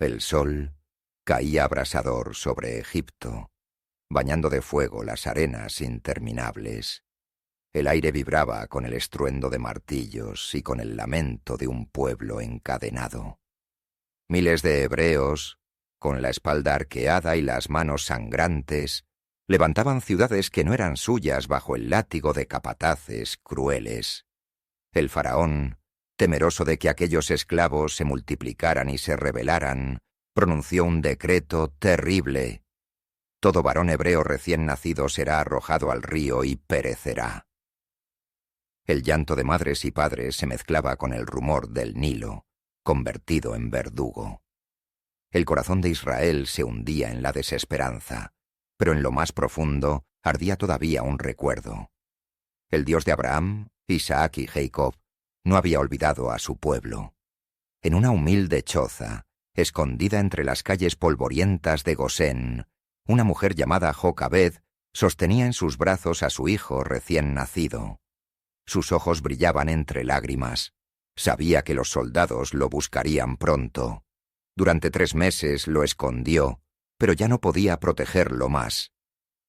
El sol caía abrasador sobre Egipto, bañando de fuego las arenas interminables. El aire vibraba con el estruendo de martillos y con el lamento de un pueblo encadenado. Miles de hebreos, con la espalda arqueada y las manos sangrantes, levantaban ciudades que no eran suyas bajo el látigo de capataces crueles. El faraón, temeroso de que aquellos esclavos se multiplicaran y se rebelaran, pronunció un decreto terrible. Todo varón hebreo recién nacido será arrojado al río y perecerá. El llanto de madres y padres se mezclaba con el rumor del Nilo, convertido en verdugo. El corazón de Israel se hundía en la desesperanza, pero en lo más profundo ardía todavía un recuerdo. El Dios de Abraham, Isaac y Jacob no había olvidado a su pueblo. En una humilde choza, escondida entre las calles polvorientas de Gosén, una mujer llamada Jocabed sostenía en sus brazos a su hijo recién nacido. Sus ojos brillaban entre lágrimas. Sabía que los soldados lo buscarían pronto. Durante 3 meses lo escondió, pero ya no podía protegerlo más.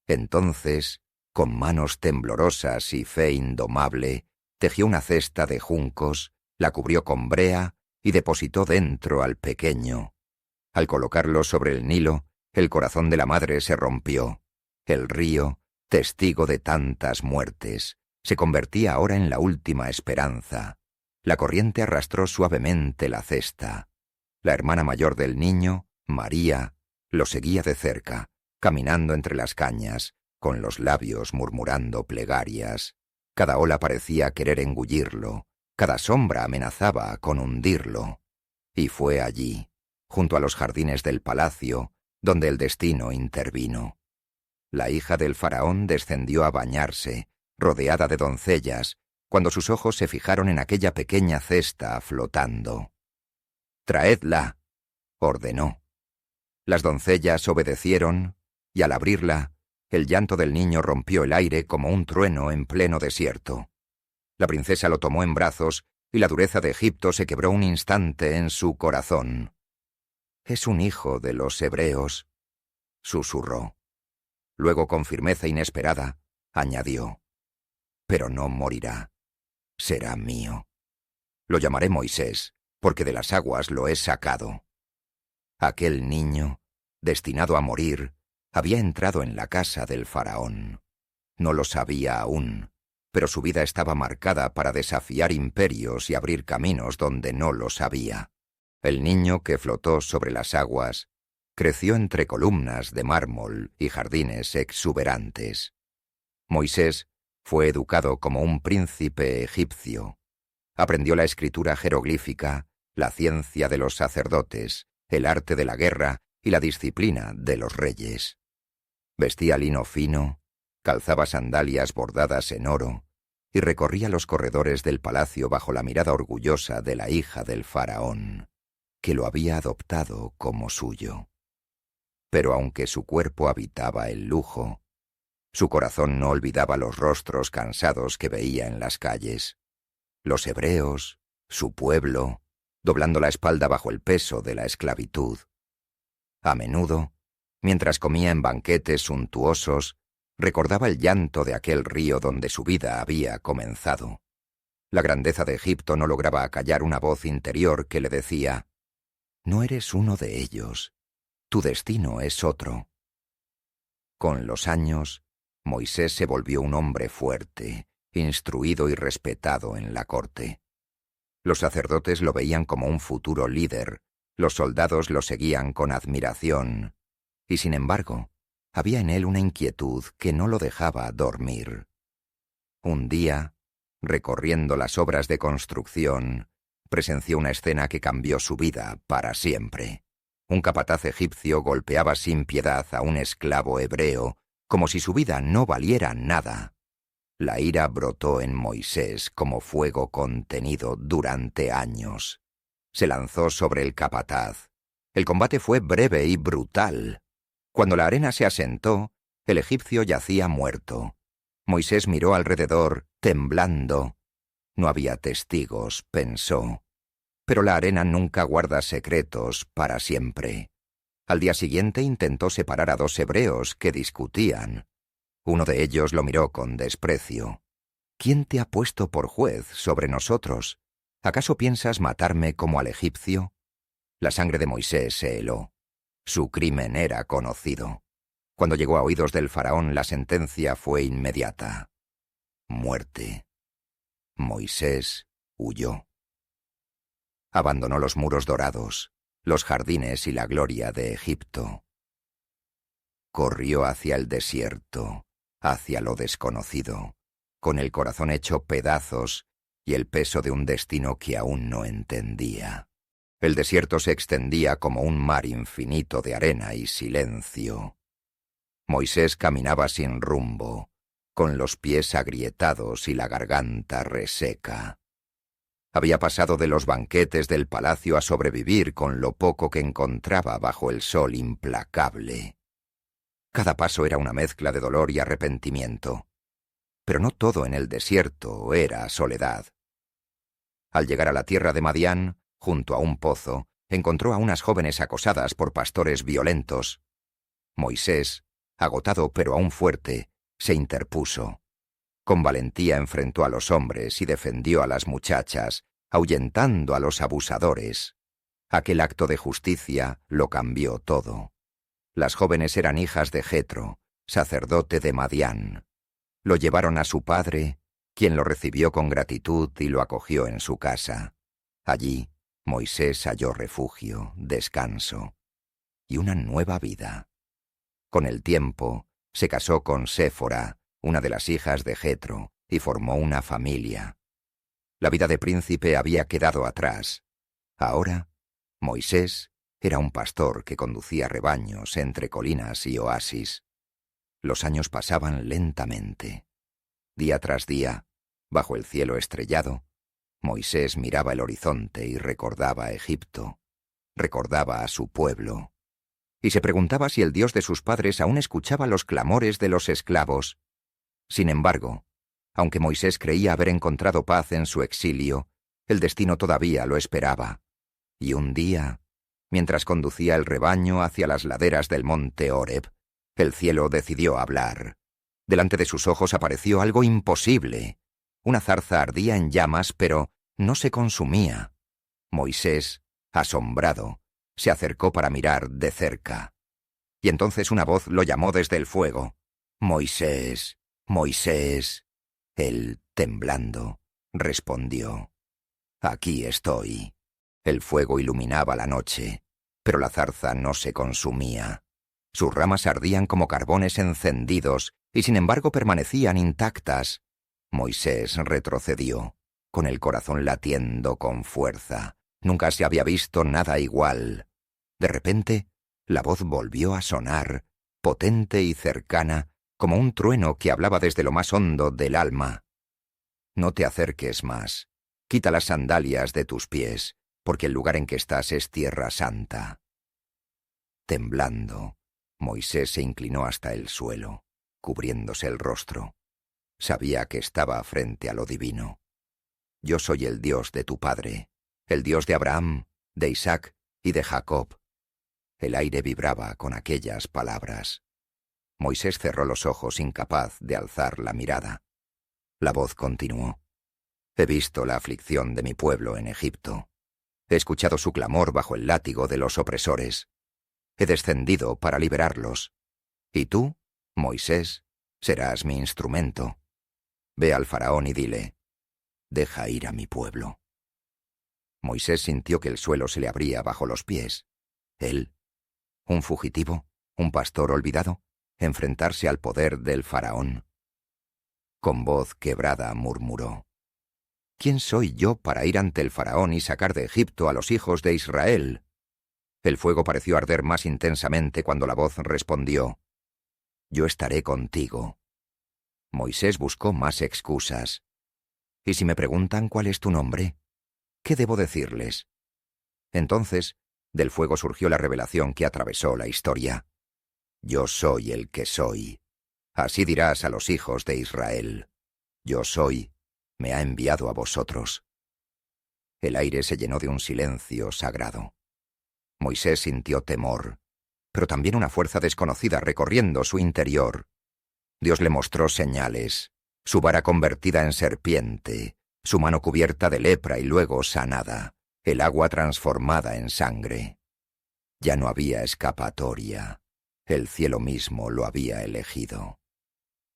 Entonces, con manos temblorosas y fe indomable, tejió una cesta de juncos, la cubrió con brea y depositó dentro al pequeño. Al colocarlo sobre el Nilo, el corazón de la madre se rompió. El río, testigo de tantas muertes, se convertía ahora en la última esperanza. La corriente arrastró suavemente la cesta. La hermana mayor del niño, María, lo seguía de cerca, caminando entre las cañas, con los labios murmurando plegarias. Cada ola parecía querer engullirlo, cada sombra amenazaba con hundirlo. Y fue allí, junto a los jardines del palacio, donde el destino intervino. La hija del faraón descendió a bañarse, rodeada de doncellas, cuando sus ojos se fijaron en aquella pequeña cesta flotando. «Traedla», ordenó. Las doncellas obedecieron, y al abrirla, el llanto del niño rompió el aire como un trueno en pleno desierto. La princesa lo tomó en brazos, y la dureza de Egipto se quebró un instante en su corazón. «Es un hijo de los hebreos», susurró. Luego, con firmeza inesperada, añadió: «Pero no morirá. Será mío. Lo llamaré Moisés, porque de las aguas lo he sacado». Aquel niño, destinado a morir, había entrado en la casa del faraón. No lo sabía aún, pero su vida estaba marcada para desafiar imperios y abrir caminos donde no los había. El niño que flotó sobre las aguas creció entre columnas de mármol y jardines exuberantes. Moisés fue educado como un príncipe egipcio. Aprendió la escritura jeroglífica, la ciencia de los sacerdotes, el arte de la guerra y la disciplina de los reyes. Vestía lino fino, calzaba sandalias bordadas en oro y recorría los corredores del palacio bajo la mirada orgullosa de la hija del faraón, que lo había adoptado como suyo. Pero aunque su cuerpo habitaba el lujo, su corazón no olvidaba los rostros cansados que veía en las calles. Los hebreos, su pueblo, doblando la espalda bajo el peso de la esclavitud. A menudo, mientras comía en banquetes suntuosos, recordaba el llanto de aquel río donde su vida había comenzado. La grandeza de Egipto no lograba acallar una voz interior que le decía: «No eres uno de ellos. Tu destino es otro». Con los años, Moisés se volvió un hombre fuerte, instruido y respetado en la corte. Los sacerdotes lo veían como un futuro líder, los soldados lo seguían con admiración, y sin embargo, había en él una inquietud que no lo dejaba dormir. Un día, recorriendo las obras de construcción, presenció una escena que cambió su vida para siempre. Un capataz egipcio golpeaba sin piedad a un esclavo hebreo, como si su vida no valiera nada. La ira brotó en Moisés como fuego contenido durante años. Se lanzó sobre el capataz. El combate fue breve y brutal. Cuando la arena se asentó, el egipcio yacía muerto. Moisés miró alrededor, temblando. No había testigos, pensó. Pero la arena nunca guarda secretos para siempre. Al día siguiente intentó separar a dos hebreos que discutían. Uno de ellos lo miró con desprecio. ¿Quién te ha puesto por juez sobre nosotros? ¿Acaso piensas matarme como al egipcio? La sangre de Moisés se heló. Su crimen era conocido. Cuando llegó a oídos del faraón, la sentencia fue inmediata. Muerte. Moisés huyó. Abandonó los muros dorados, los jardines y la gloria de Egipto. Corrió hacia el desierto, hacia lo desconocido, con el corazón hecho pedazos y el peso de un destino que aún no entendía. El desierto se extendía como un mar infinito de arena y silencio. Moisés caminaba sin rumbo, con los pies agrietados y la garganta reseca. Había pasado de los banquetes del palacio a sobrevivir con lo poco que encontraba bajo el sol implacable. Cada paso era una mezcla de dolor y arrepentimiento. Pero no todo en el desierto era soledad. Al llegar a la tierra de Madián, junto a un pozo, encontró a unas jóvenes acosadas por pastores violentos. Moisés, agotado pero aún fuerte, se interpuso. Con valentía enfrentó a los hombres y defendió a las muchachas, ahuyentando a los abusadores. Aquel acto de justicia lo cambió todo. Las jóvenes eran hijas de Jetro, sacerdote de Madián. Lo llevaron a su padre, quien lo recibió con gratitud y lo acogió en su casa. Allí, Moisés halló refugio, descanso y una nueva vida. Con el tiempo, se casó con Séfora, una de las hijas de Jetro, y formó una familia. La vida de príncipe había quedado atrás. Ahora, Moisés era un pastor que conducía rebaños entre colinas y oasis. Los años pasaban lentamente. Día tras día, bajo el cielo estrellado, Moisés miraba el horizonte y recordaba a Egipto, recordaba a su pueblo, y se preguntaba si el Dios de sus padres aún escuchaba los clamores de los esclavos. Sin embargo, aunque Moisés creía haber encontrado paz en su exilio, el destino todavía lo esperaba. Y un día, mientras conducía el rebaño hacia las laderas del monte Horeb, el cielo decidió hablar. Delante de sus ojos apareció algo imposible. Una zarza ardía en llamas, pero no se consumía. Moisés, asombrado, se acercó para mirar de cerca. Y entonces una voz lo llamó desde el fuego. «Moisés, Moisés». Él, temblando, respondió. «Aquí estoy». El fuego iluminaba la noche, pero la zarza no se consumía. Sus ramas ardían como carbones encendidos y sin embargo permanecían intactas. Moisés retrocedió, con el corazón latiendo con fuerza. Nunca se había visto nada igual. De repente, la voz volvió a sonar, potente y cercana, como un trueno que hablaba desde lo más hondo del alma. «No te acerques más. Quita las sandalias de tus pies, porque el lugar en que estás es tierra santa». Temblando, Moisés se inclinó hasta el suelo, cubriéndose el rostro. Sabía que estaba frente a lo divino. «Yo soy el Dios de tu padre, el Dios de Abraham, de Isaac y de Jacob». El aire vibraba con aquellas palabras. Moisés cerró los ojos, incapaz de alzar la mirada. La voz continuó. «He visto la aflicción de mi pueblo en Egipto. He escuchado su clamor bajo el látigo de los opresores. He descendido para liberarlos. Y tú, Moisés, serás mi instrumento. Ve al faraón y dile, deja ir a mi pueblo». Moisés sintió que el suelo se le abría bajo los pies. Él, un fugitivo, un pastor olvidado, enfrentarse al poder del faraón. Con voz quebrada murmuró: «¿Quién soy yo para ir ante el faraón y sacar de Egipto a los hijos de Israel?» El fuego pareció arder más intensamente cuando la voz respondió: «Yo estaré contigo». Moisés buscó más excusas. «¿Y si me preguntan cuál es tu nombre? ¿Qué debo decirles?» Entonces, del fuego surgió la revelación que atravesó la historia. «Yo soy el que soy. Así dirás a los hijos de Israel. Yo soy, me ha enviado a vosotros». El aire se llenó de un silencio sagrado. Moisés sintió temor, pero también una fuerza desconocida recorriendo su interior. Dios le mostró señales, su vara convertida en serpiente, su mano cubierta de lepra y luego sanada, el agua transformada en sangre. Ya no había escapatoria, el cielo mismo lo había elegido.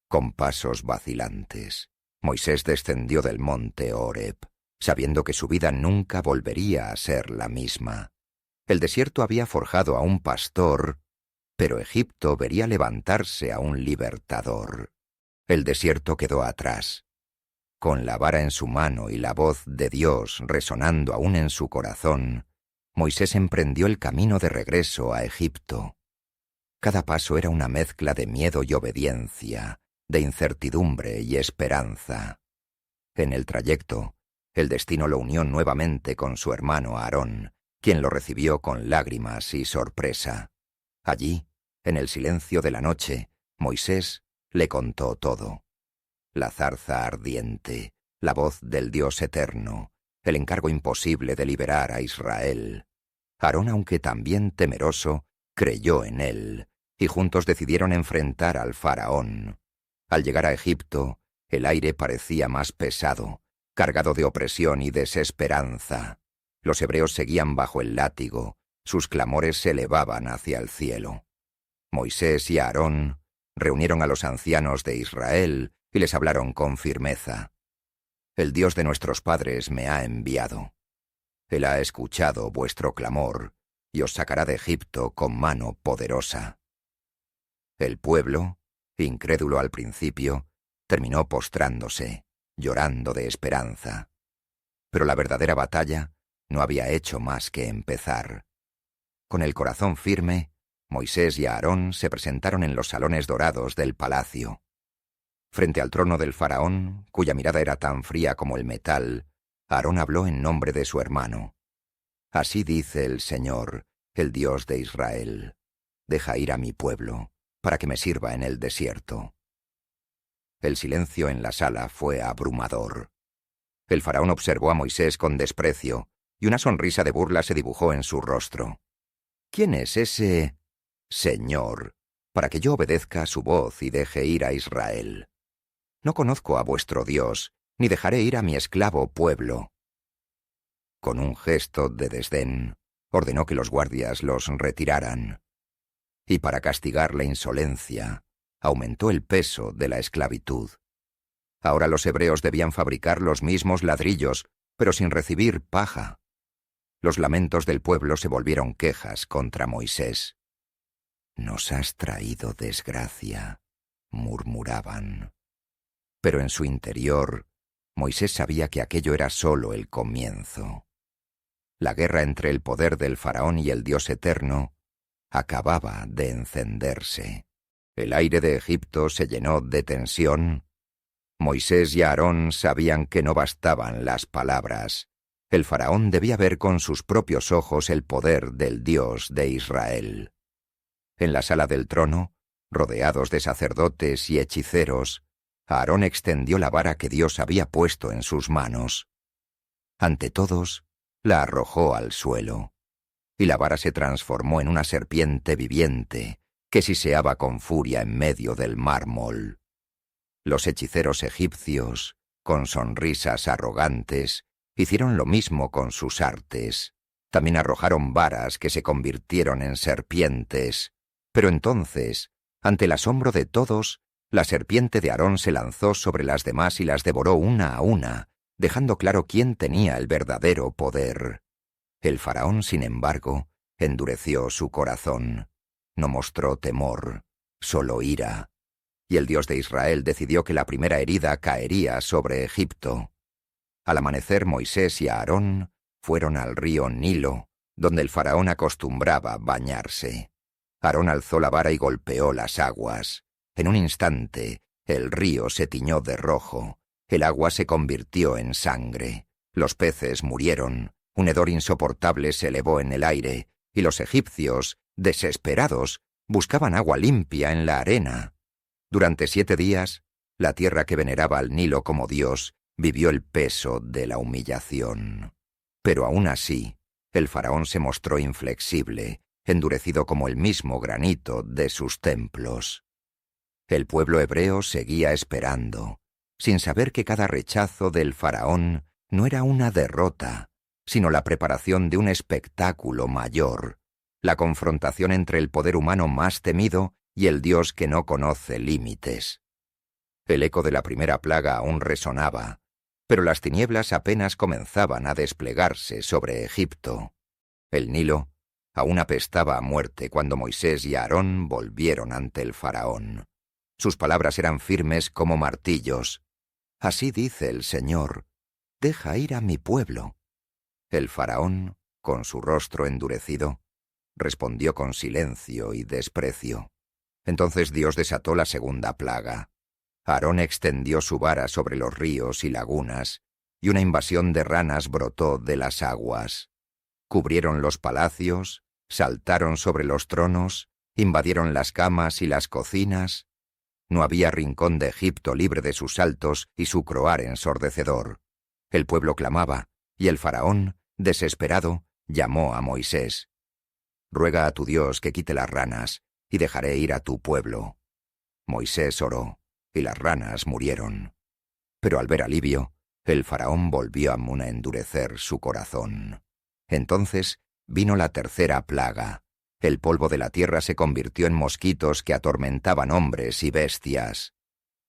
Con pasos vacilantes, Moisés descendió del monte Horeb, sabiendo que su vida nunca volvería a ser la misma. El desierto había forjado a un pastor, pero Egipto vería levantarse a un libertador. El desierto quedó atrás. Con la vara en su mano y la voz de Dios resonando aún en su corazón, Moisés emprendió el camino de regreso a Egipto. Cada paso era una mezcla de miedo y obediencia, de incertidumbre y esperanza. En el trayecto, el destino lo unió nuevamente con su hermano Aarón, quien lo recibió con lágrimas y sorpresa. Allí, en el silencio de la noche, Moisés le contó todo. La zarza ardiente, la voz del Dios eterno, el encargo imposible de liberar a Israel. Aarón, aunque también temeroso, creyó en él, y juntos decidieron enfrentar al faraón. Al llegar a Egipto, el aire parecía más pesado, cargado de opresión y desesperanza. Los hebreos seguían bajo el látigo, sus clamores se elevaban hacia el cielo. Moisés y Aarón reunieron a los ancianos de Israel y les hablaron con firmeza. El Dios de nuestros padres me ha enviado. Él ha escuchado vuestro clamor y os sacará de Egipto con mano poderosa. El pueblo, incrédulo al principio, terminó postrándose, llorando de esperanza. Pero la verdadera batalla no había hecho más que empezar. Con el corazón firme, Moisés y Aarón se presentaron en los salones dorados del palacio. Frente al trono del faraón, cuya mirada era tan fría como el metal, Aarón habló en nombre de su hermano. Así dice el Señor, el Dios de Israel: deja ir a mi pueblo, para que me sirva en el desierto. El silencio en la sala fue abrumador. El faraón observó a Moisés con desprecio, y una sonrisa de burla se dibujó en su rostro. ¿Quién es ese Señor para que yo obedezca su voz y deje ir a Israel? No conozco a vuestro Dios, ni dejaré ir a mi esclavo pueblo. Con un gesto de desdén, ordenó que los guardias los retiraran. Y para castigar la insolencia, aumentó el peso de la esclavitud. Ahora los hebreos debían fabricar los mismos ladrillos, pero sin recibir paja. Los lamentos del pueblo se volvieron quejas contra Moisés. «Nos has traído desgracia», murmuraban. Pero en su interior, Moisés sabía que aquello era solo el comienzo. La guerra entre el poder del faraón y el Dios eterno acababa de encenderse. El aire de Egipto se llenó de tensión. Moisés y Aarón sabían que no bastaban las palabras. El faraón debía ver con sus propios ojos el poder del Dios de Israel. En la sala del trono, rodeados de sacerdotes y hechiceros, Aarón extendió la vara que Dios había puesto en sus manos. Ante todos, la arrojó al suelo, y la vara se transformó en una serpiente viviente que siseaba con furia en medio del mármol. Los hechiceros egipcios, con sonrisas arrogantes, hicieron lo mismo con sus artes. También arrojaron varas que se convirtieron en serpientes. Pero entonces, ante el asombro de todos, la serpiente de Aarón se lanzó sobre las demás y las devoró una a una, dejando claro quién tenía el verdadero poder. El faraón, sin embargo, endureció su corazón. No mostró temor, solo ira. Y el Dios de Israel decidió que la primera herida caería sobre Egipto. Al amanecer, Moisés y Aarón fueron al río Nilo, donde el faraón acostumbraba bañarse. Aarón alzó la vara y golpeó las aguas. En un instante, el río se tiñó de rojo. El agua se convirtió en sangre. Los peces murieron. Un hedor insoportable se elevó en el aire, y los egipcios, desesperados, buscaban agua limpia en la arena. Durante 7 días, la tierra que veneraba al Nilo como Dios vivió el peso de la humillación. Pero aún así, el faraón se mostró inflexible, endurecido como el mismo granito de sus templos. El pueblo hebreo seguía esperando, sin saber que cada rechazo del faraón no era una derrota, sino la preparación de un espectáculo mayor, la confrontación entre el poder humano más temido y el Dios que no conoce límites. El eco de la primera plaga aún resonaba, pero las tinieblas apenas comenzaban a desplegarse sobre Egipto. El Nilo aún apestaba a muerte cuando Moisés y Aarón volvieron ante el faraón. Sus palabras eran firmes como martillos. «Así dice el Señor, deja ir a mi pueblo». El faraón, con su rostro endurecido, respondió con silencio y desprecio. Entonces Dios desató la segunda plaga. Aarón extendió su vara sobre los ríos y lagunas, y una invasión de ranas brotó de las aguas. Cubrieron los palacios, saltaron sobre los tronos, invadieron las camas y las cocinas. No había rincón de Egipto libre de sus saltos y su croar ensordecedor. El pueblo clamaba, y el faraón, desesperado, llamó a Moisés. «Ruega a tu Dios que quite las ranas, y dejaré ir a tu pueblo». Moisés oró, y las ranas murieron. Pero al ver alivio, el faraón volvió a endurecer su corazón. Entonces vino la tercera plaga. El polvo de la tierra se convirtió en mosquitos que atormentaban hombres y bestias.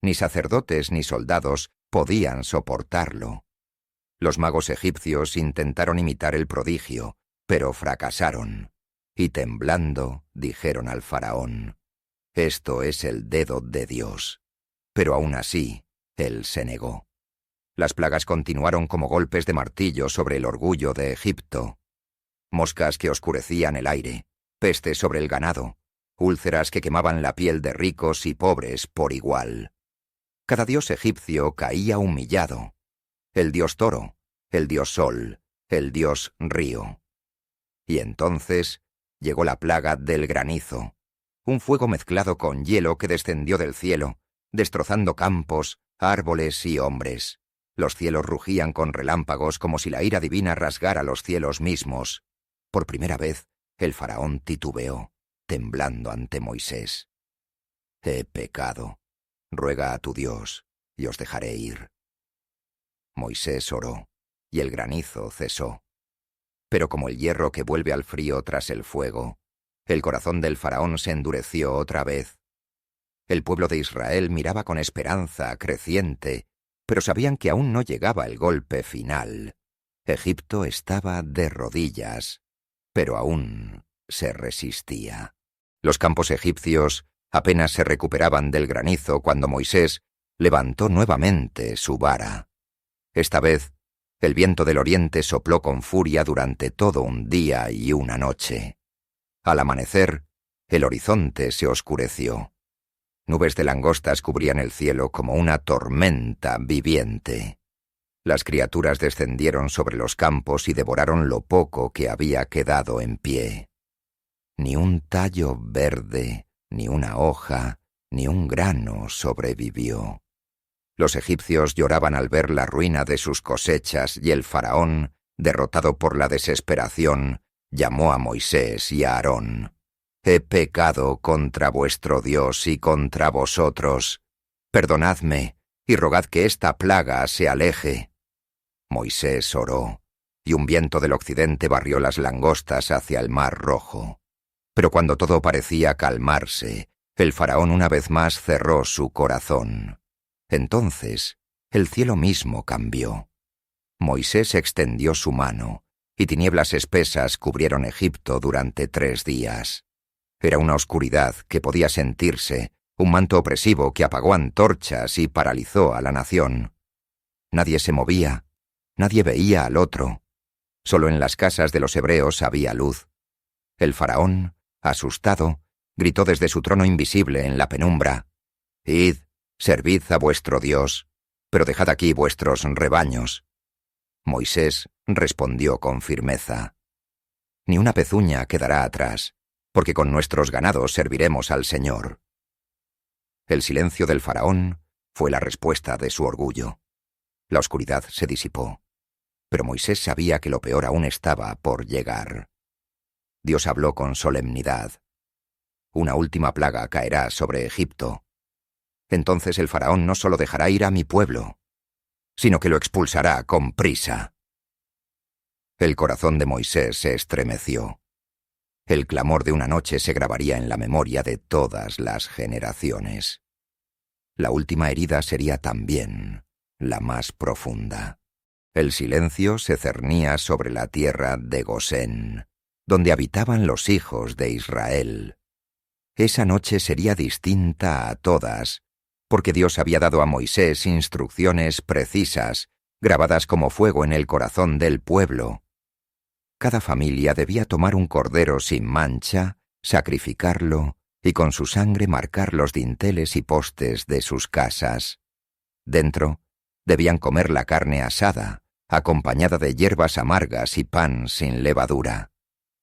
Ni sacerdotes ni soldados podían soportarlo. Los magos egipcios intentaron imitar el prodigio, pero fracasaron. Y temblando, dijeron al faraón: «Esto es el dedo de Dios». Pero aún así, él se negó. Las plagas continuaron como golpes de martillo sobre el orgullo de Egipto. Moscas que oscurecían el aire, peste sobre el ganado, úlceras que quemaban la piel de ricos y pobres por igual. Cada dios egipcio caía humillado. El dios toro, el dios sol, el dios río. Y entonces llegó la plaga del granizo, un fuego mezclado con hielo que descendió del cielo, destrozando campos, árboles y hombres. Los cielos rugían con relámpagos como si la ira divina rasgara los cielos mismos. Por primera vez, el faraón titubeó, temblando ante Moisés. «He pecado. Ruega a tu Dios, y os dejaré ir». Moisés oró, y el granizo cesó. Pero como el hierro que vuelve al frío tras el fuego, el corazón del faraón se endureció otra vez. El pueblo de Israel miraba con esperanza creciente, pero sabían que aún no llegaba el golpe final. Egipto estaba de rodillas, pero aún se resistía. Los campos egipcios apenas se recuperaban del granizo cuando Moisés levantó nuevamente su vara. Esta vez, el viento del oriente sopló con furia durante todo un día y una noche. Al amanecer, el horizonte se oscureció. Nubes de langostas cubrían el cielo como una tormenta viviente. Las criaturas descendieron sobre los campos y devoraron lo poco que había quedado en pie. Ni un tallo verde, ni una hoja, ni un grano sobrevivió. Los egipcios lloraban al ver la ruina de sus cosechas y el faraón, derrotado por la desesperación, llamó a Moisés y a Aarón. «He pecado contra vuestro Dios y contra vosotros. Perdonadme y rogad que esta plaga se aleje». Moisés oró, y un viento del occidente barrió las langostas hacia el mar Rojo. Pero cuando todo parecía calmarse, el faraón una vez más cerró su corazón. Entonces, el cielo mismo cambió. Moisés extendió su mano, y tinieblas espesas cubrieron Egipto durante 3 días. Era una oscuridad que podía sentirse, un manto opresivo que apagó antorchas y paralizó a la nación. Nadie se movía, nadie veía al otro. Solo en las casas de los hebreos había luz. El faraón, asustado, gritó desde su trono invisible en la penumbra: «Id, servid a vuestro Dios, pero dejad aquí vuestros rebaños». Moisés respondió con firmeza: «Ni una pezuña quedará atrás, porque con nuestros ganados serviremos al Señor». El silencio del faraón fue la respuesta de su orgullo. La oscuridad se disipó. Pero Moisés sabía que lo peor aún estaba por llegar. Dios habló con solemnidad. Una última plaga caerá sobre Egipto. Entonces el faraón no solo dejará ir a mi pueblo, sino que lo expulsará con prisa. El corazón de Moisés se estremeció. El clamor de una noche se grabaría en la memoria de todas las generaciones. La última herida sería también la más profunda. El silencio se cernía sobre la tierra de Gosén, donde habitaban los hijos de Israel. Esa noche sería distinta a todas, porque Dios había dado a Moisés instrucciones precisas, grabadas como fuego en el corazón del pueblo. Cada familia debía tomar un cordero sin mancha, sacrificarlo y con su sangre marcar los dinteles y postes de sus casas. Dentro, debían comer la carne asada, acompañada de hierbas amargas y pan sin levadura,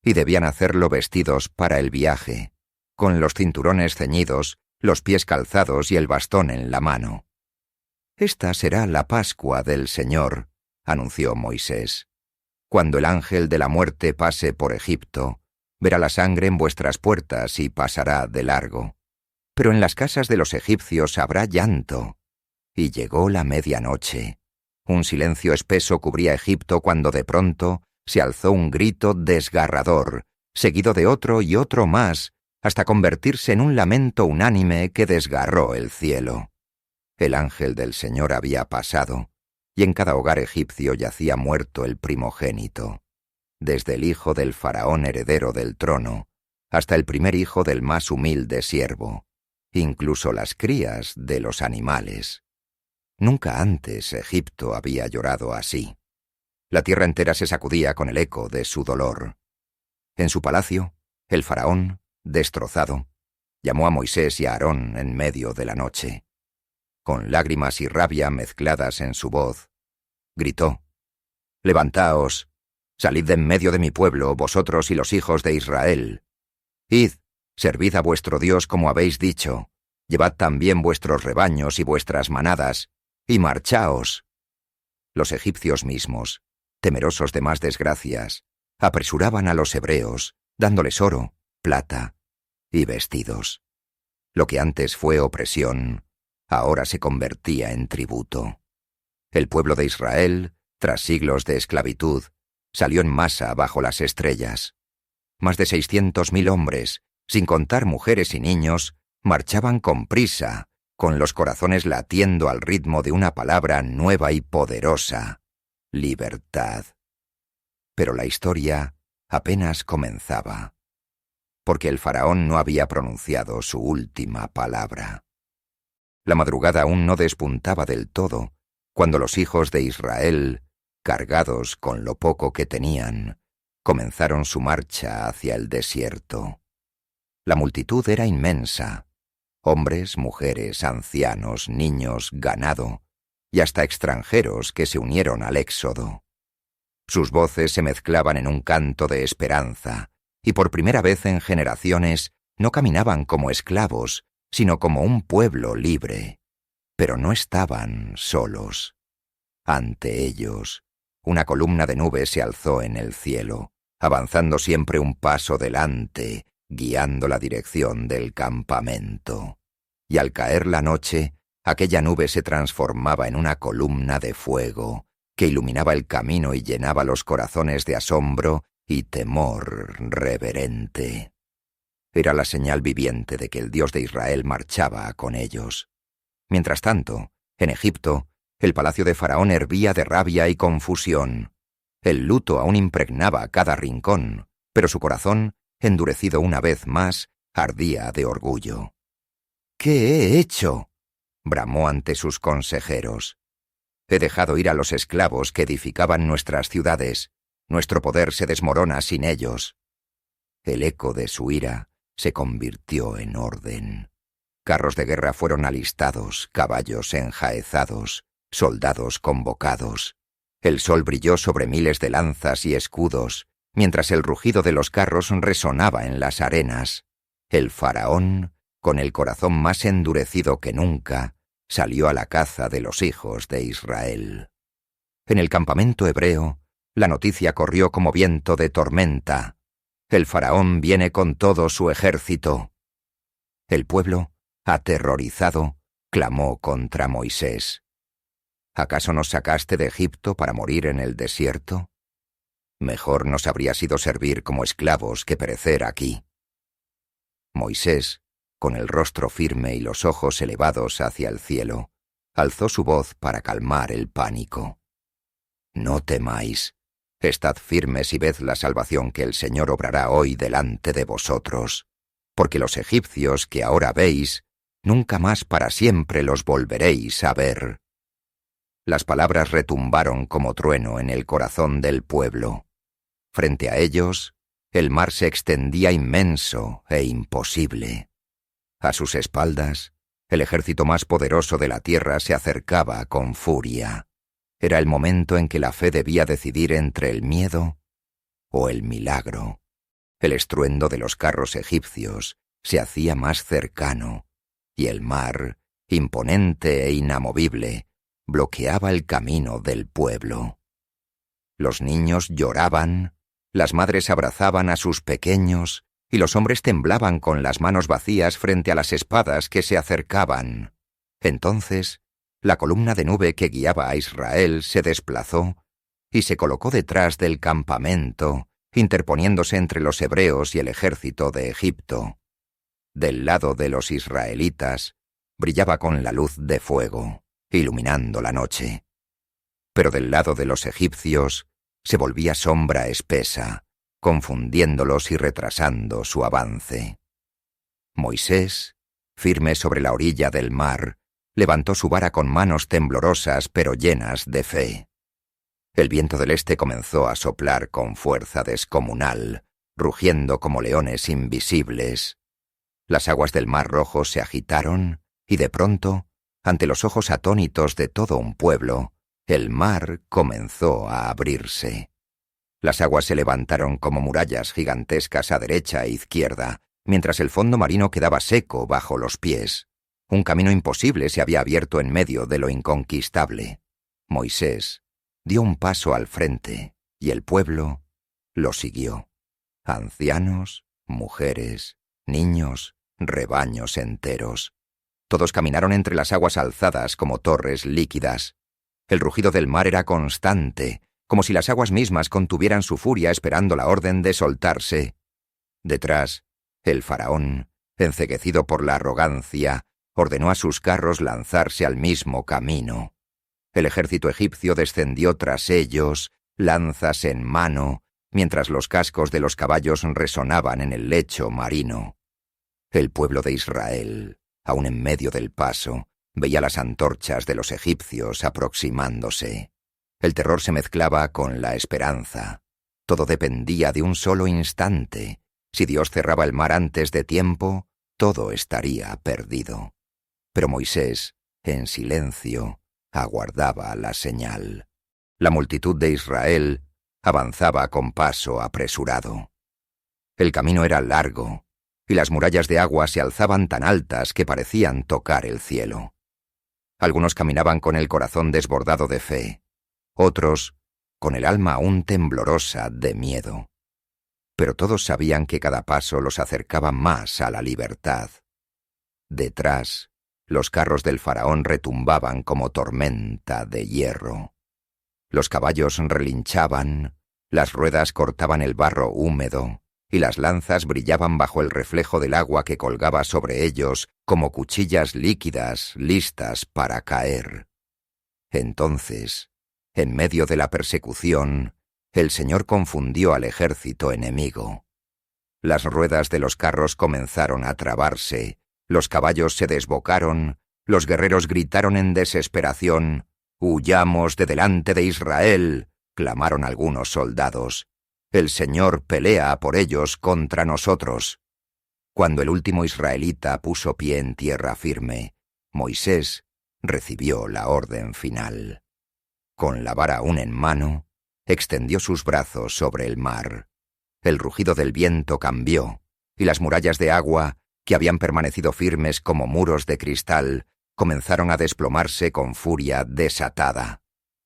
y debían hacerlo vestidos para el viaje, con los cinturones ceñidos, los pies calzados y el bastón en la mano. «Esta será la Pascua del Señor», anunció Moisés. «Cuando el ángel de la muerte pase por Egipto, verá la sangre en vuestras puertas y pasará de largo. Pero en las casas de los egipcios habrá llanto». Y llegó la medianoche. Un silencio espeso cubría Egipto cuando de pronto se alzó un grito desgarrador, seguido de otro y otro más, hasta convertirse en un lamento unánime que desgarró el cielo. El ángel del Señor había pasado, y en cada hogar egipcio yacía muerto el primogénito, desde el hijo del faraón heredero del trono, hasta el primer hijo del más humilde siervo, incluso las crías de los animales. Nunca antes Egipto había llorado así. La tierra entera se sacudía con el eco de su dolor. En su palacio, el faraón, destrozado, llamó a Moisés y a Aarón en medio de la noche. Con lágrimas y rabia mezcladas en su voz, gritó: «Levantaos, salid de en medio de mi pueblo, vosotros y los hijos de Israel. Id, servid a vuestro Dios como habéis dicho, llevad también vuestros rebaños y vuestras manadas, y marchaos». Los egipcios mismos, temerosos de más desgracias, apresuraban a los hebreos, dándoles oro, plata y vestidos. Lo que antes fue opresión, ahora se convertía en tributo. El pueblo de Israel, tras siglos de esclavitud, salió en masa bajo las estrellas. Más de 600.000 hombres, sin contar mujeres y niños, marchaban con prisa, con los corazones latiendo al ritmo de una palabra nueva y poderosa: libertad. Pero la historia apenas comenzaba, porque el faraón no había pronunciado su última palabra. La madrugada aún no despuntaba del todo, cuando los hijos de Israel, cargados con lo poco que tenían, comenzaron su marcha hacia el desierto. La multitud era inmensa: hombres, mujeres, ancianos, niños, ganado, y hasta extranjeros que se unieron al éxodo. Sus voces se mezclaban en un canto de esperanza, y por primera vez en generaciones no caminaban como esclavos, sino como un pueblo libre. Pero no estaban solos. Ante ellos, una columna de nube se alzó en el cielo, avanzando siempre un paso delante, guiando la dirección del campamento. Y al caer la noche, aquella nube se transformaba en una columna de fuego, que iluminaba el camino y llenaba los corazones de asombro y temor reverente. Era la señal viviente de que el Dios de Israel marchaba con ellos. Mientras tanto, en Egipto, el palacio de Faraón hervía de rabia y confusión. El luto aún impregnaba cada rincón, pero su corazón, endurecido una vez más, ardía de orgullo. «¿Qué he hecho?», bramó ante sus consejeros. «He dejado ir a los esclavos que edificaban nuestras ciudades. Nuestro poder se desmorona sin ellos». El eco de su ira se convirtió en orden. Carros de guerra fueron alistados, caballos enjaezados, soldados convocados. El sol brilló sobre miles de lanzas y escudos, mientras el rugido de los carros resonaba en las arenas. El faraón, con el corazón más endurecido que nunca, salió a la caza de los hijos de Israel. En el campamento hebreo, la noticia corrió como viento de tormenta. El faraón viene con todo su ejército. El pueblo, aterrorizado, clamó contra Moisés. ¿Acaso nos sacaste de Egipto para morir en el desierto? Mejor nos habría sido servir como esclavos que perecer aquí. Moisés, con el rostro firme y los ojos elevados hacia el cielo, alzó su voz para calmar el pánico. No temáis, estad firmes y ved la salvación que el Señor obrará hoy delante de vosotros, porque los egipcios que ahora veis, nunca más para siempre los volveréis a ver. Las palabras retumbaron como trueno en el corazón del pueblo. Frente a ellos, el mar se extendía inmenso e imposible. A sus espaldas, el ejército más poderoso de la tierra se acercaba con furia. Era el momento en que la fe debía decidir entre el miedo o el milagro. El estruendo de los carros egipcios se hacía más cercano, y el mar, imponente e inamovible, bloqueaba el camino del pueblo. Los niños lloraban, las madres abrazaban a sus pequeños, y los hombres temblaban con las manos vacías frente a las espadas que se acercaban. Entonces, la columna de nube que guiaba a Israel se desplazó y se colocó detrás del campamento, interponiéndose entre los hebreos y el ejército de Egipto. Del lado de los israelitas, brillaba con la luz de fuego, iluminando la noche. Pero del lado de los egipcios, se volvía sombra espesa, confundiéndolos y retrasando su avance. Moisés, firme sobre la orilla del mar, levantó su vara con manos temblorosas pero llenas de fe. El viento del este comenzó a soplar con fuerza descomunal, rugiendo como leones invisibles. Las aguas del Mar Rojo se agitaron y de pronto, ante los ojos atónitos de todo un pueblo, el mar comenzó a abrirse. Las aguas se levantaron como murallas gigantescas a derecha e izquierda, mientras el fondo marino quedaba seco bajo los pies. Un camino imposible se había abierto en medio de lo inconquistable. Moisés dio un paso al frente y el pueblo lo siguió. Ancianos, mujeres, niños, rebaños enteros. Todos caminaron entre las aguas alzadas como torres líquidas. El rugido del mar era constante, como si las aguas mismas contuvieran su furia esperando la orden de soltarse. Detrás, el faraón, enceguecido por la arrogancia, ordenó a sus carros lanzarse al mismo camino. El ejército egipcio descendió tras ellos, lanzas en mano, mientras los cascos de los caballos resonaban en el lecho marino. El pueblo de Israel, aún en medio del paso, veía las antorchas de los egipcios aproximándose. El terror se mezclaba con la esperanza. Todo dependía de un solo instante. Si Dios cerraba el mar antes de tiempo, todo estaría perdido. Pero Moisés, en silencio, aguardaba la señal. La multitud de Israel avanzaba con paso apresurado. El camino era largo, y las murallas de agua se alzaban tan altas que parecían tocar el cielo. Algunos caminaban con el corazón desbordado de fe, otros con el alma aún temblorosa de miedo. Pero todos sabían que cada paso los acercaba más a la libertad. Detrás, los carros del faraón retumbaban como tormenta de hierro. Los caballos relinchaban, las ruedas cortaban el barro húmedo, y las lanzas brillaban bajo el reflejo del agua que colgaba sobre ellos como cuchillas líquidas listas para caer. Entonces, en medio de la persecución, el Señor confundió al ejército enemigo. Las ruedas de los carros comenzaron a trabarse, los caballos se desbocaron, los guerreros gritaron en desesperación. «¡Huyamos de delante de Israel!», clamaron algunos soldados. «El Señor pelea por ellos contra nosotros». Cuando el último israelita puso pie en tierra firme, Moisés recibió la orden final. Con la vara aún en mano, extendió sus brazos sobre el mar. El rugido del viento cambió, y las murallas de agua, que habían permanecido firmes como muros de cristal, comenzaron a desplomarse con furia desatada.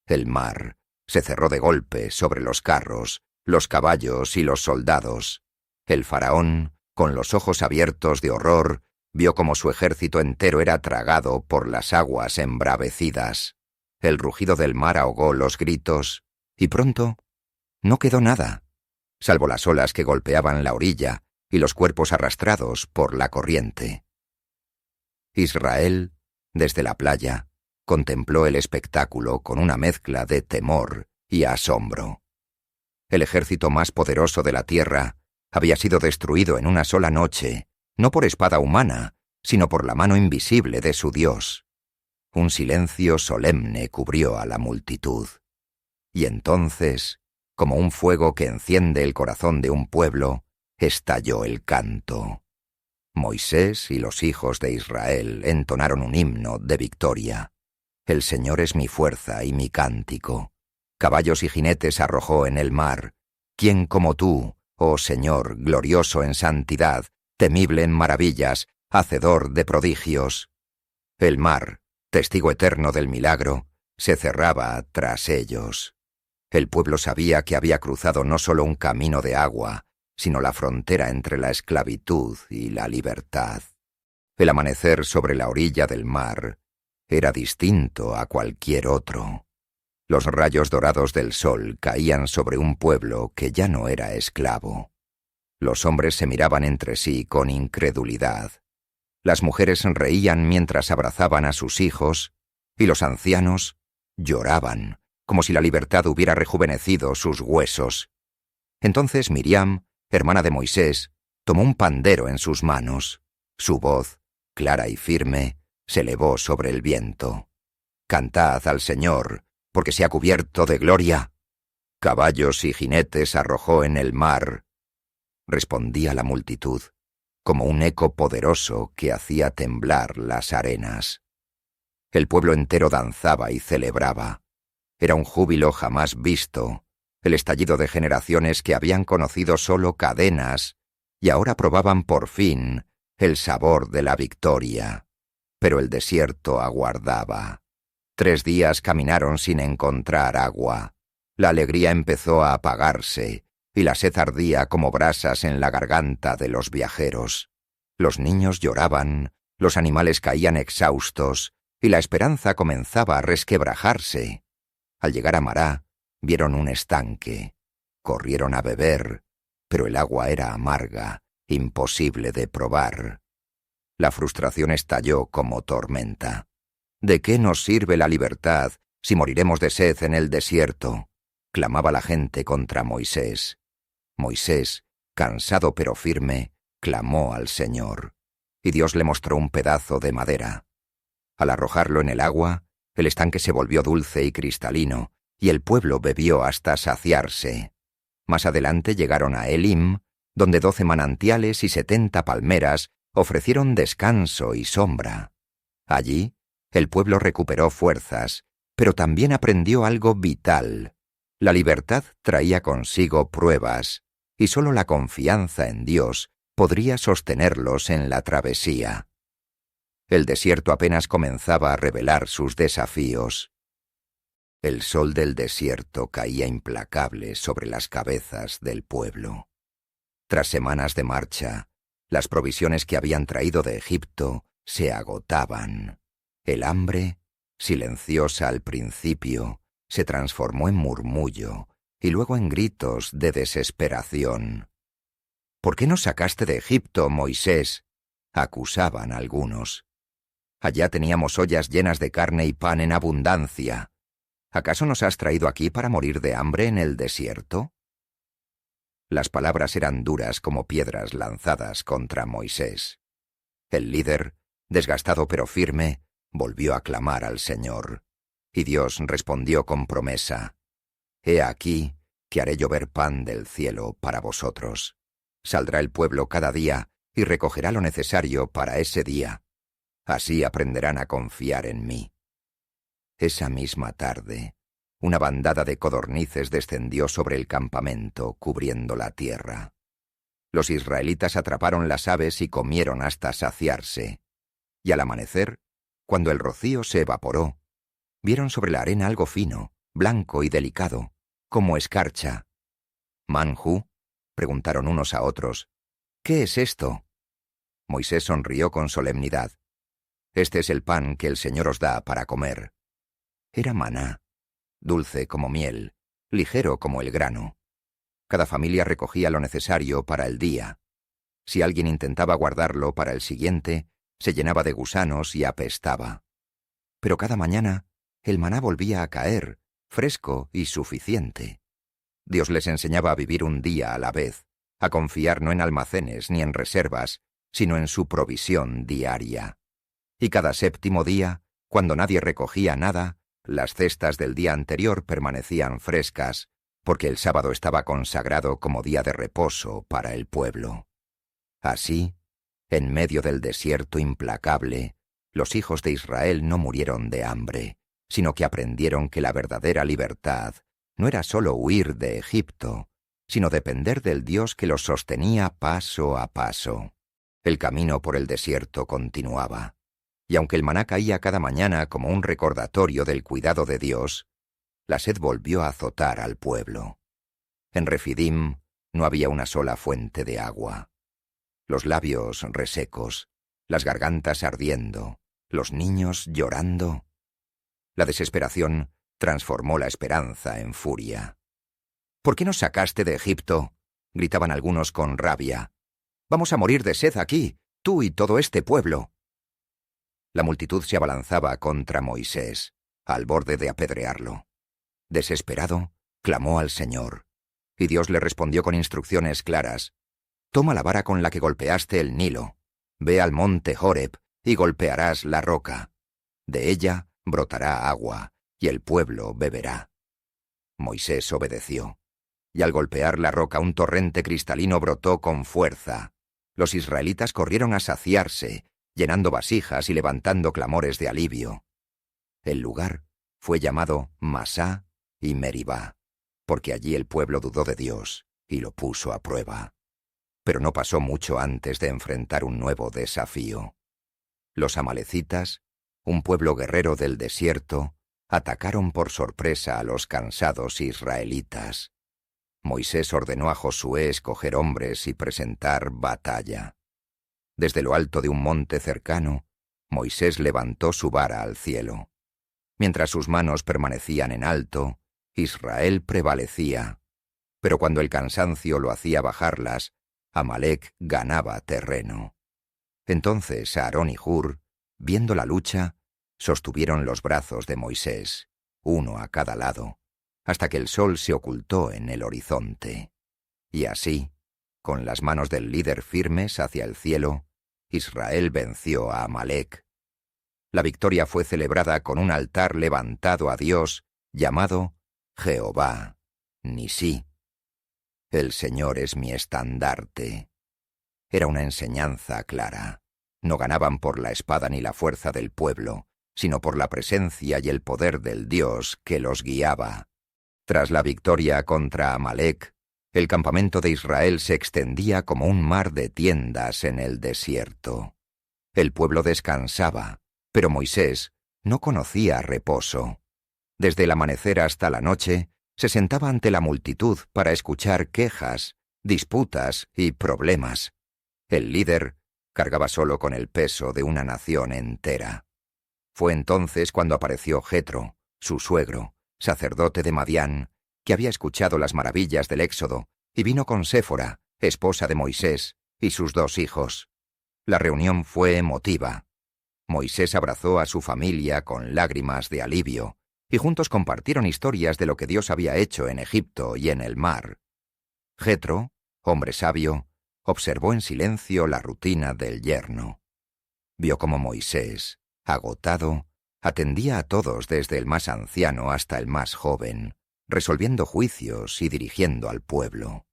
El mar Se cerró de golpe sobre los carros, los caballos y los soldados. El faraón, con los ojos abiertos de horror, vio como su ejército entero era tragado por las aguas embravecidas. El rugido del mar ahogó los gritos, y pronto no quedó nada, salvo las olas que golpeaban la orilla y los cuerpos arrastrados por la corriente. Israel, desde la playa, contempló el espectáculo con una mezcla de temor y asombro. El ejército más poderoso de la tierra había sido destruido en una sola noche, no por espada humana, sino por la mano invisible de su Dios. Un silencio solemne cubrió a la multitud. Y entonces, como un fuego que enciende el corazón de un pueblo, estalló el canto. Moisés y los hijos de Israel entonaron un himno de victoria. El Señor es mi fuerza y mi cántico. Caballos y jinetes arrojó en el mar. ¿Quién como tú, oh Señor, glorioso en santidad, temible en maravillas, hacedor de prodigios? El mar, testigo eterno del milagro, se cerraba tras ellos. El pueblo sabía que había cruzado no solo un camino de agua, sino la frontera entre la esclavitud y la libertad. El amanecer sobre la orilla del mar era distinto a cualquier otro. Los rayos dorados del sol caían sobre un pueblo que ya no era esclavo. Los hombres se miraban entre sí con incredulidad. Las mujeres reían mientras abrazaban a sus hijos, y los ancianos lloraban, como si la libertad hubiera rejuvenecido sus huesos. Entonces Miriam, hermana de Moisés, tomó un pandero en sus manos. Su voz, clara y firme, se elevó sobre el viento. «Cantad al Señor, porque se ha cubierto de gloria. Caballos y jinetes arrojó en el mar». Respondía la multitud, como un eco poderoso que hacía temblar las arenas. El pueblo entero danzaba y celebraba. Era un júbilo jamás visto, el estallido de generaciones que habían conocido solo cadenas y ahora probaban por fin el sabor de la victoria. Pero el desierto aguardaba. 3 días caminaron sin encontrar agua. La alegría empezó a apagarse y la sed ardía como brasas en la garganta de los viajeros. Los niños lloraban, los animales caían exhaustos y la esperanza comenzaba a resquebrajarse. Al llegar a Mará, vieron un estanque. Corrieron a beber, pero el agua era amarga, imposible de probar. La frustración estalló como tormenta. ¿De qué nos sirve la libertad si moriremos de sed en el desierto?, clamaba la gente contra Moisés. Moisés, cansado pero firme, clamó al Señor, y Dios le mostró un pedazo de madera. Al arrojarlo en el agua, el estanque se volvió dulce y cristalino, y el pueblo bebió hasta saciarse. Más adelante llegaron a Elim, donde 12 manantiales y 70 palmeras ofrecieron descanso y sombra. Allí, el pueblo recuperó fuerzas, pero también aprendió algo vital. La libertad traía consigo pruebas, y solo la confianza en Dios podría sostenerlos en la travesía. El desierto apenas comenzaba a revelar sus desafíos. El sol del desierto caía implacable sobre las cabezas del pueblo. Tras semanas de marcha, las provisiones que habían traído de Egipto se agotaban. El hambre, silenciosa al principio, se transformó en murmullo y luego en gritos de desesperación. «¿Por qué nos sacaste de Egipto, Moisés?», acusaban algunos. «Allá teníamos ollas llenas de carne y pan en abundancia. ¿Acaso nos has traído aquí para morir de hambre en el desierto?». Las palabras eran duras como piedras lanzadas contra Moisés. El líder, desgastado pero firme, volvió a clamar al Señor, y Dios respondió con promesa: «He aquí que haré llover pan del cielo para vosotros. Saldrá el pueblo cada día y recogerá lo necesario para ese día. Así aprenderán a confiar en mí». Esa misma tarde, una bandada de codornices descendió sobre el campamento, cubriendo la tierra. Los israelitas atraparon las aves y comieron hasta saciarse. Y al amanecer, cuando el rocío se evaporó, vieron sobre la arena algo fino, blanco y delicado, como escarcha. —¿Manjú? —preguntaron unos a otros—. ¿Qué es esto? Moisés sonrió con solemnidad. —Este es el pan que el Señor os da para comer. Era maná, dulce como miel, ligero como el grano. Cada familia recogía lo necesario para el día. Si alguien intentaba guardarlo para el siguiente, se llenaba de gusanos y apestaba. Pero cada mañana el maná volvía a caer, fresco y suficiente. Dios les enseñaba a vivir un día a la vez, a confiar no en almacenes ni en reservas, sino en su provisión diaria. Y cada séptimo día, cuando nadie recogía nada, las cestas del día anterior permanecían frescas, porque el sábado estaba consagrado como día de reposo para el pueblo. Así, en medio del desierto implacable, los hijos de Israel no murieron de hambre, sino que aprendieron que la verdadera libertad no era solo huir de Egipto, sino depender del Dios que los sostenía paso a paso. El camino por el desierto continuaba, y aunque el maná caía cada mañana como un recordatorio del cuidado de Dios, la sed volvió a azotar al pueblo. En Refidim no había una sola fuente de agua. Los labios resecos, las gargantas ardiendo, los niños llorando. La desesperación transformó la esperanza en furia. —¿Por qué nos sacaste de Egipto? —gritaban algunos con rabia. —Vamos a morir de sed aquí, tú y todo este pueblo. La multitud se abalanzaba contra Moisés, al borde de apedrearlo. Desesperado, clamó al Señor, y Dios le respondió con instrucciones claras. Toma la vara con la que golpeaste el Nilo, ve al monte Horeb y golpearás la roca. De ella brotará agua, y el pueblo beberá. Moisés obedeció, y al golpear la roca un torrente cristalino brotó con fuerza. Los israelitas corrieron a saciarse, llenando vasijas y levantando clamores de alivio. El lugar fue llamado Masá y Meribá, porque allí el pueblo dudó de Dios y lo puso a prueba. Pero no pasó mucho antes de enfrentar un nuevo desafío. Los amalecitas, un pueblo guerrero del desierto, atacaron por sorpresa a los cansados israelitas. Moisés ordenó a Josué escoger hombres y presentar batalla. Desde lo alto de un monte cercano, Moisés levantó su vara al cielo. Mientras sus manos permanecían en alto, Israel prevalecía. Pero cuando el cansancio lo hacía bajarlas, Amalec ganaba terreno. Entonces Aarón y Hur, viendo la lucha, sostuvieron los brazos de Moisés, uno a cada lado, hasta que el sol se ocultó en el horizonte. Y así, con las manos del líder firmes hacia el cielo, Israel venció a Amalec. La victoria fue celebrada con un altar levantado a Dios llamado Jehová Nisí. El Señor es mi estandarte. Era una enseñanza clara. No ganaban por la espada ni la fuerza del pueblo, sino por la presencia y el poder del Dios que los guiaba. Tras la victoria contra Amalec, el campamento de Israel se extendía como un mar de tiendas en el desierto. El pueblo descansaba, pero Moisés no conocía reposo. Desde el amanecer hasta la noche, se sentaba ante la multitud para escuchar quejas, disputas y problemas. El líder cargaba solo con el peso de una nación entera. Fue entonces cuando apareció Jetro, su suegro, sacerdote de Madián, que había escuchado las maravillas del Éxodo, y vino con Séfora, esposa de Moisés, y sus 2 hijos. La reunión fue emotiva. Moisés abrazó a su familia con lágrimas de alivio, y juntos compartieron historias de lo que Dios había hecho en Egipto y en el mar. Jetro, hombre sabio, observó en silencio la rutina del yerno. Vio cómo Moisés, agotado, atendía a todos desde el más anciano hasta el más joven, resolviendo juicios y dirigiendo al pueblo.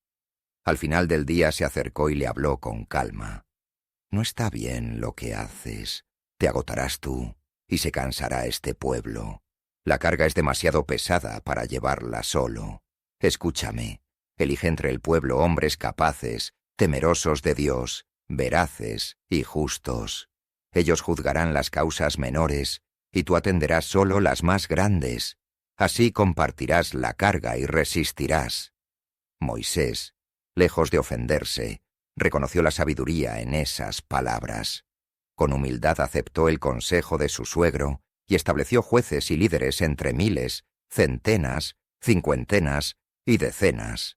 Al final del día se acercó y le habló con calma. «No está bien lo que haces. Te agotarás tú y se cansará este pueblo. La carga es demasiado pesada para llevarla solo. Escúchame, elige entre el pueblo hombres capaces, temerosos de Dios, veraces y justos. Ellos juzgarán las causas menores, y tú atenderás solo las más grandes. Así compartirás la carga y resistirás. Moisés, lejos de ofenderse, reconoció la sabiduría en esas palabras. Con humildad aceptó el consejo de su suegro y estableció jueces y líderes entre miles, centenas, cincuentenas y decenas.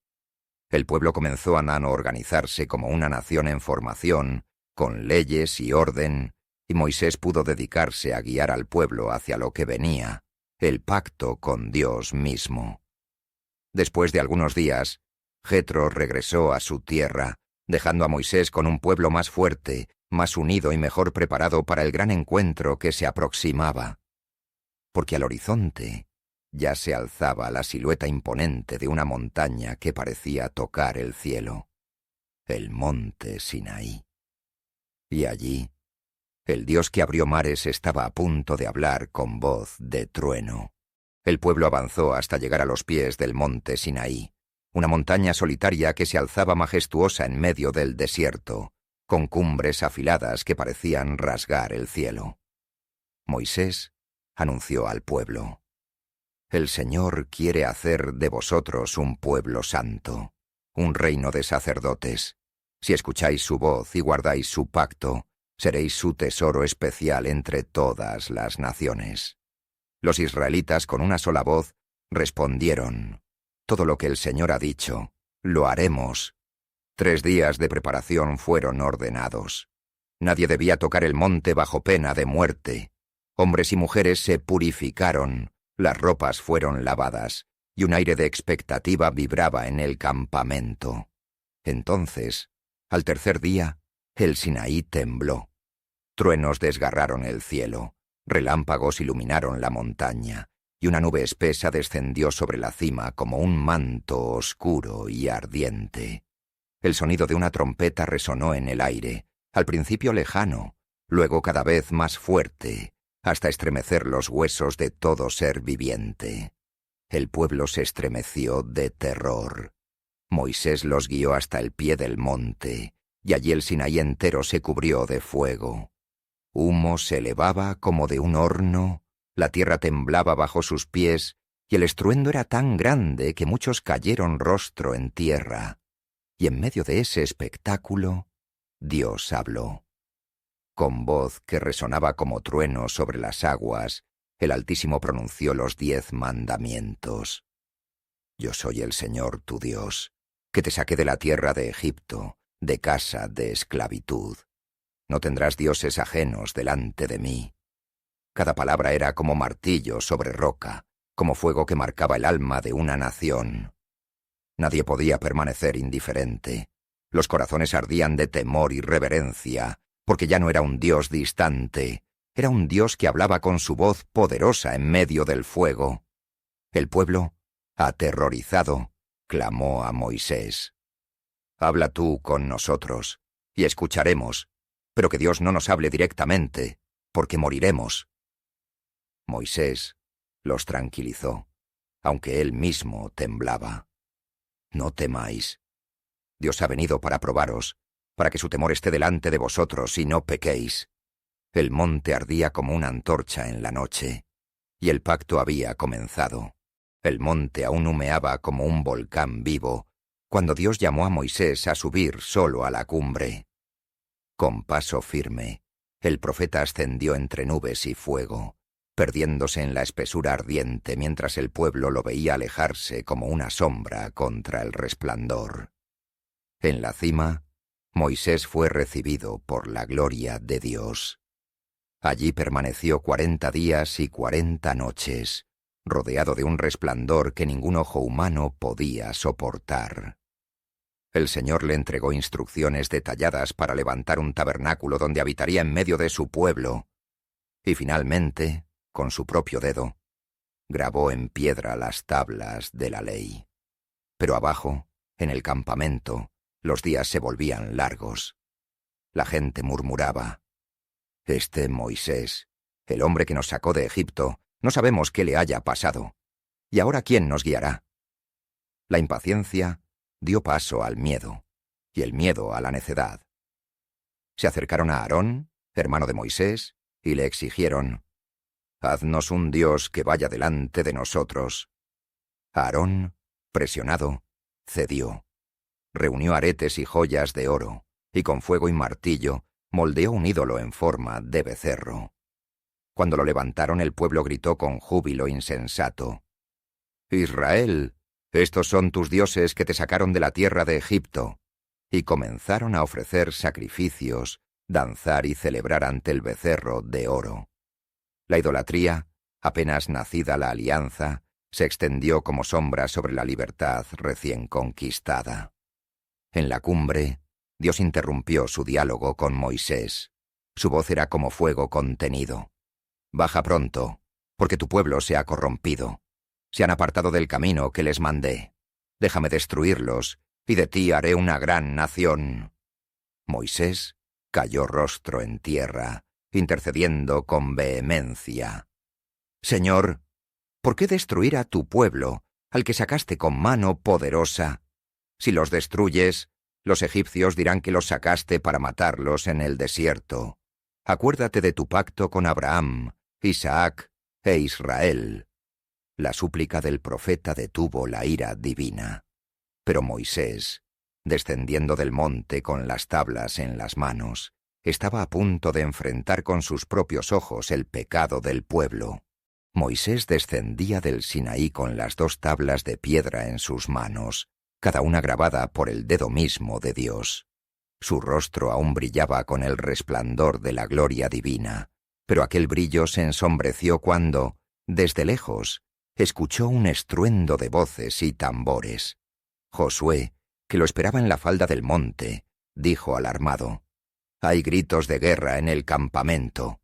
El pueblo comenzó a organizarse como una nación en formación, con leyes y orden, y Moisés pudo dedicarse a guiar al pueblo hacia lo que venía, el pacto con Dios mismo. Después de algunos días, Jetro regresó a su tierra, dejando a Moisés con un pueblo más fuerte, más unido y mejor preparado para el gran encuentro que se aproximaba. Porque al horizonte ya se alzaba la silueta imponente de una montaña que parecía tocar el cielo, el monte Sinaí. Y allí, el Dios que abrió mares estaba a punto de hablar con voz de trueno. El pueblo avanzó hasta llegar a los pies del monte Sinaí, una montaña solitaria que se alzaba majestuosa en medio del desierto, con cumbres afiladas que parecían rasgar el cielo. Moisés anunció al pueblo: «El Señor quiere hacer de vosotros un pueblo santo, un reino de sacerdotes. Si escucháis su voz y guardáis su pacto, seréis su tesoro especial entre todas las naciones». Los israelitas con una sola voz respondieron: «Todo lo que el Señor ha dicho, lo haremos». 3 días de preparación fueron ordenados. Nadie debía tocar el monte bajo pena de muerte. Hombres y mujeres se purificaron, las ropas fueron lavadas, y un aire de expectativa vibraba en el campamento. Entonces, al tercer día, el Sinaí tembló. Truenos desgarraron el cielo, relámpagos iluminaron la montaña, y una nube espesa descendió sobre la cima como un manto oscuro y ardiente. El sonido de una trompeta resonó en el aire, al principio lejano, luego cada vez más fuerte, hasta estremecer los huesos de todo ser viviente. El pueblo se estremeció de terror. Moisés los guió hasta el pie del monte, y allí el Sinaí entero se cubrió de fuego. Humo se elevaba como de un horno, la tierra temblaba bajo sus pies, y el estruendo era tan grande que muchos cayeron rostro en tierra. Y en medio de ese espectáculo, Dios habló. Con voz que resonaba como trueno sobre las aguas, el Altísimo pronunció los 10 mandamientos. «Yo soy el Señor tu Dios, que te saqué de la tierra de Egipto, de casa de esclavitud. No tendrás dioses ajenos delante de mí». Cada palabra era como martillo sobre roca, como fuego que marcaba el alma de una nación. Nadie podía permanecer indiferente. Los corazones ardían de temor y reverencia, porque ya no era un Dios distante, era un Dios que hablaba con su voz poderosa en medio del fuego. El pueblo, aterrorizado, clamó a Moisés: «Habla tú con nosotros, y escucharemos, pero que Dios no nos hable directamente, porque moriremos». Moisés los tranquilizó, aunque él mismo temblaba. «No temáis. Dios ha venido para probaros, para que su temor esté delante de vosotros y no pequéis». El monte ardía como una antorcha en la noche, y el pacto había comenzado. El monte aún humeaba como un volcán vivo, cuando Dios llamó a Moisés a subir solo a la cumbre. Con paso firme, el profeta ascendió entre nubes y fuego, perdiéndose en la espesura ardiente mientras el pueblo lo veía alejarse como una sombra contra el resplandor. En la cima, Moisés fue recibido por la gloria de Dios. Allí permaneció 40 días y 40 noches, rodeado de un resplandor que ningún ojo humano podía soportar. El Señor le entregó instrucciones detalladas para levantar un tabernáculo donde habitaría en medio de su pueblo, y finalmente, con su propio dedo, grabó en piedra las tablas de la ley. Pero abajo, en el campamento, los días se volvían largos. La gente murmuraba: «Este Moisés, el hombre que nos sacó de Egipto, no sabemos qué le haya pasado. ¿Y ahora quién nos guiará?». La impaciencia dio paso al miedo, y el miedo a la necedad. Se acercaron a Aarón, hermano de Moisés, y le exigieron: Haznos un Dios que vaya delante de nosotros. Aarón, presionado, cedió. Reunió aretes y joyas de oro, y con fuego y martillo moldeó un ídolo en forma de becerro. Cuando lo levantaron, el pueblo gritó con júbilo insensato: «Israel, estos son tus dioses que te sacaron de la tierra de Egipto». Y comenzaron a ofrecer sacrificios, danzar y celebrar ante el becerro de oro. La idolatría, apenas nacida la alianza, se extendió como sombra sobre la libertad recién conquistada. En la cumbre, Dios interrumpió su diálogo con Moisés. Su voz era como fuego contenido. «Baja pronto, porque tu pueblo se ha corrompido. Se han apartado del camino que les mandé. Déjame destruirlos, y de ti haré una gran nación». Moisés cayó rostro en tierra, intercediendo con vehemencia. «Señor, ¿por qué destruir a tu pueblo, al que sacaste con mano poderosa? Si los destruyes, los egipcios dirán que los sacaste para matarlos en el desierto. Acuérdate de tu pacto con Abraham, Isaac e Israel». La súplica del profeta detuvo la ira divina. Pero Moisés, descendiendo del monte con las tablas en las manos, estaba a punto de enfrentar con sus propios ojos el pecado del pueblo. Moisés descendía del Sinaí con las 2 tablas de piedra en sus manos, cada una grabada por el dedo mismo de Dios. Su rostro aún brillaba con el resplandor de la gloria divina, pero aquel brillo se ensombreció cuando, desde lejos, escuchó un estruendo de voces y tambores. Josué, que lo esperaba en la falda del monte, dijo alarmado: «Hay gritos de guerra en el campamento».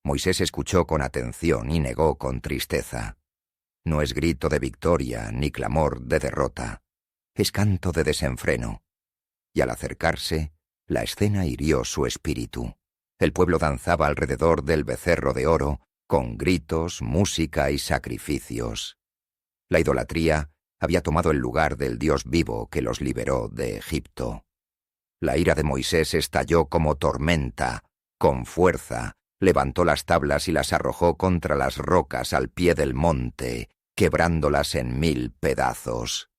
Moisés escuchó con atención y negó con tristeza: «No es grito de victoria ni clamor de derrota. Es canto de desenfreno». Y al acercarse, la escena hirió su espíritu. El pueblo danzaba alrededor del becerro de oro, con gritos, música y sacrificios. La idolatría había tomado el lugar del Dios vivo que los liberó de Egipto. La ira de Moisés estalló como tormenta. Con fuerza, levantó las tablas y las arrojó contra las rocas al pie del monte, quebrándolas en 1000 pedazos.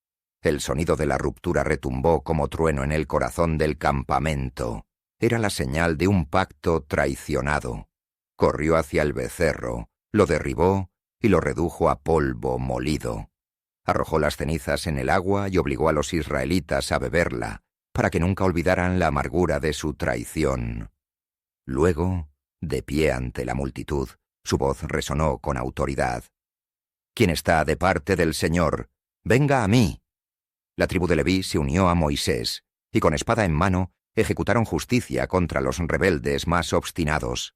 El sonido de la ruptura retumbó como trueno en el corazón del campamento. Era la señal de un pacto traicionado. Corrió hacia el becerro, lo derribó y lo redujo a polvo molido. Arrojó las cenizas en el agua y obligó a los israelitas a beberla, para que nunca olvidaran la amargura de su traición. Luego, de pie ante la multitud, su voz resonó con autoridad: «¿Quién está de parte del Señor? Venga a mí». La tribu de Leví se unió a Moisés, y con espada en mano ejecutaron justicia contra los rebeldes más obstinados.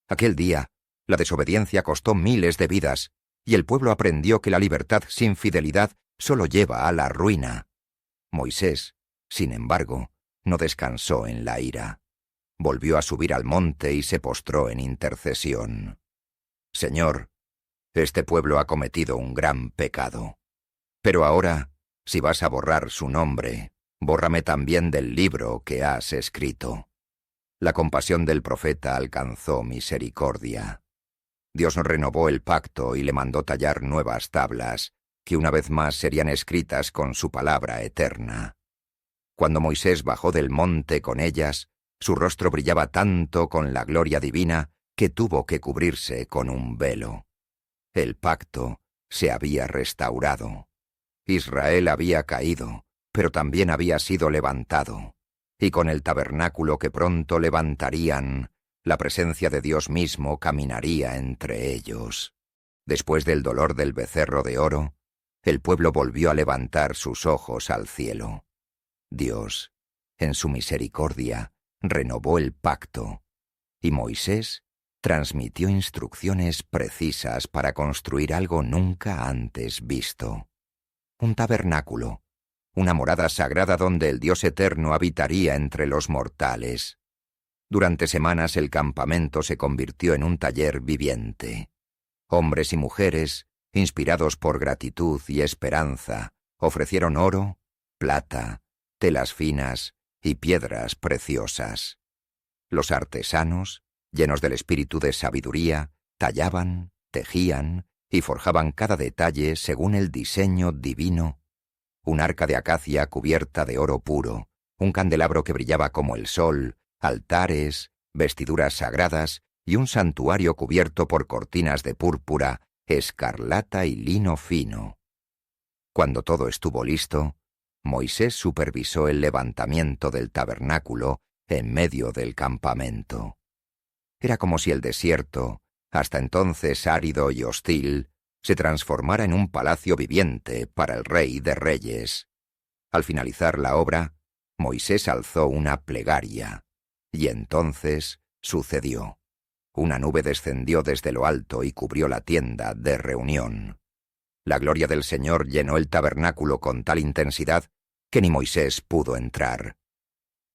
Aquel día, la desobediencia costó miles de vidas, y el pueblo aprendió que la libertad sin fidelidad solo lleva a la ruina. Moisés, sin embargo, no descansó en la ira. Volvió a subir al monte y se postró en intercesión. «Señor, este pueblo ha cometido un gran pecado. Pero ahora, si vas a borrar su nombre, bórrame también del libro que has escrito». La compasión del profeta alcanzó misericordia. Dios renovó el pacto y le mandó tallar nuevas tablas, que una vez más serían escritas con su palabra eterna. Cuando Moisés bajó del monte con ellas, su rostro brillaba tanto con la gloria divina que tuvo que cubrirse con un velo. El pacto se había restaurado. Israel había caído, pero también había sido levantado. Y con el tabernáculo que pronto levantarían, la presencia de Dios mismo caminaría entre ellos. Después del dolor del becerro de oro, el pueblo volvió a levantar sus ojos al cielo. Dios, en su misericordia, renovó el pacto, y Moisés transmitió instrucciones precisas para construir algo nunca antes visto: un tabernáculo, una morada sagrada donde el Dios eterno habitaría entre los mortales. Durante semanas el campamento se convirtió en un taller viviente. Hombres y mujeres, inspirados por gratitud y esperanza, ofrecieron oro, plata, telas finas y piedras preciosas. Los artesanos, llenos del espíritu de sabiduría, tallaban, tejían y forjaban cada detalle según el diseño divino. Un arca de acacia cubierta de oro puro, un candelabro que brillaba como el sol, altares, vestiduras sagradas y un santuario cubierto por cortinas de púrpura, escarlata y lino fino. Cuando todo estuvo listo, Moisés supervisó el levantamiento del tabernáculo en medio del campamento. Era como si el desierto, hasta entonces árido y hostil, se transformara en un palacio viviente para el Rey de Reyes. Al finalizar la obra, Moisés alzó una plegaria, y entonces sucedió. Una nube descendió desde lo alto y cubrió la tienda de reunión. La gloria del Señor llenó el tabernáculo con tal intensidad que ni Moisés pudo entrar.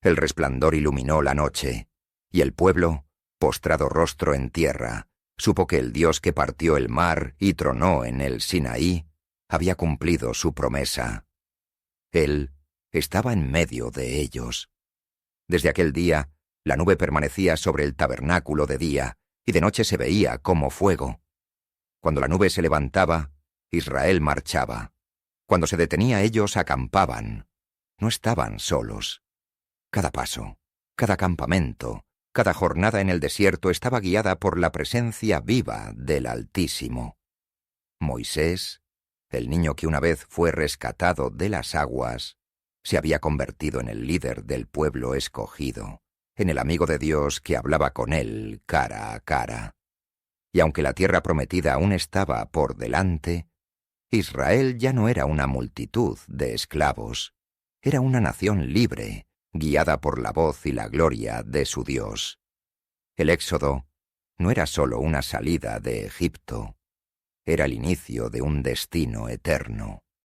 El resplandor iluminó la noche, y el pueblo, postrado rostro en tierra, supo que el Dios que partió el mar y tronó en el Sinaí había cumplido su promesa. Él estaba en medio de ellos. Desde aquel día, la nube permanecía sobre el tabernáculo de día, y de noche se veía como fuego. Cuando la nube se levantaba, Israel marchaba. Cuando se detenía, ellos acampaban. No estaban solos. Cada paso, cada campamento, cada jornada en el desierto estaba guiada por la presencia viva del Altísimo. Moisés, el niño que una vez fue rescatado de las aguas, se había convertido en el líder del pueblo escogido, en el amigo de Dios que hablaba con él cara a cara. Y aunque la tierra prometida aún estaba por delante, Israel ya no era una multitud de esclavos, era una nación libre, guiada por la voz y la gloria de su Dios. El éxodo no era solo una salida de Egipto, era el inicio de un destino eterno.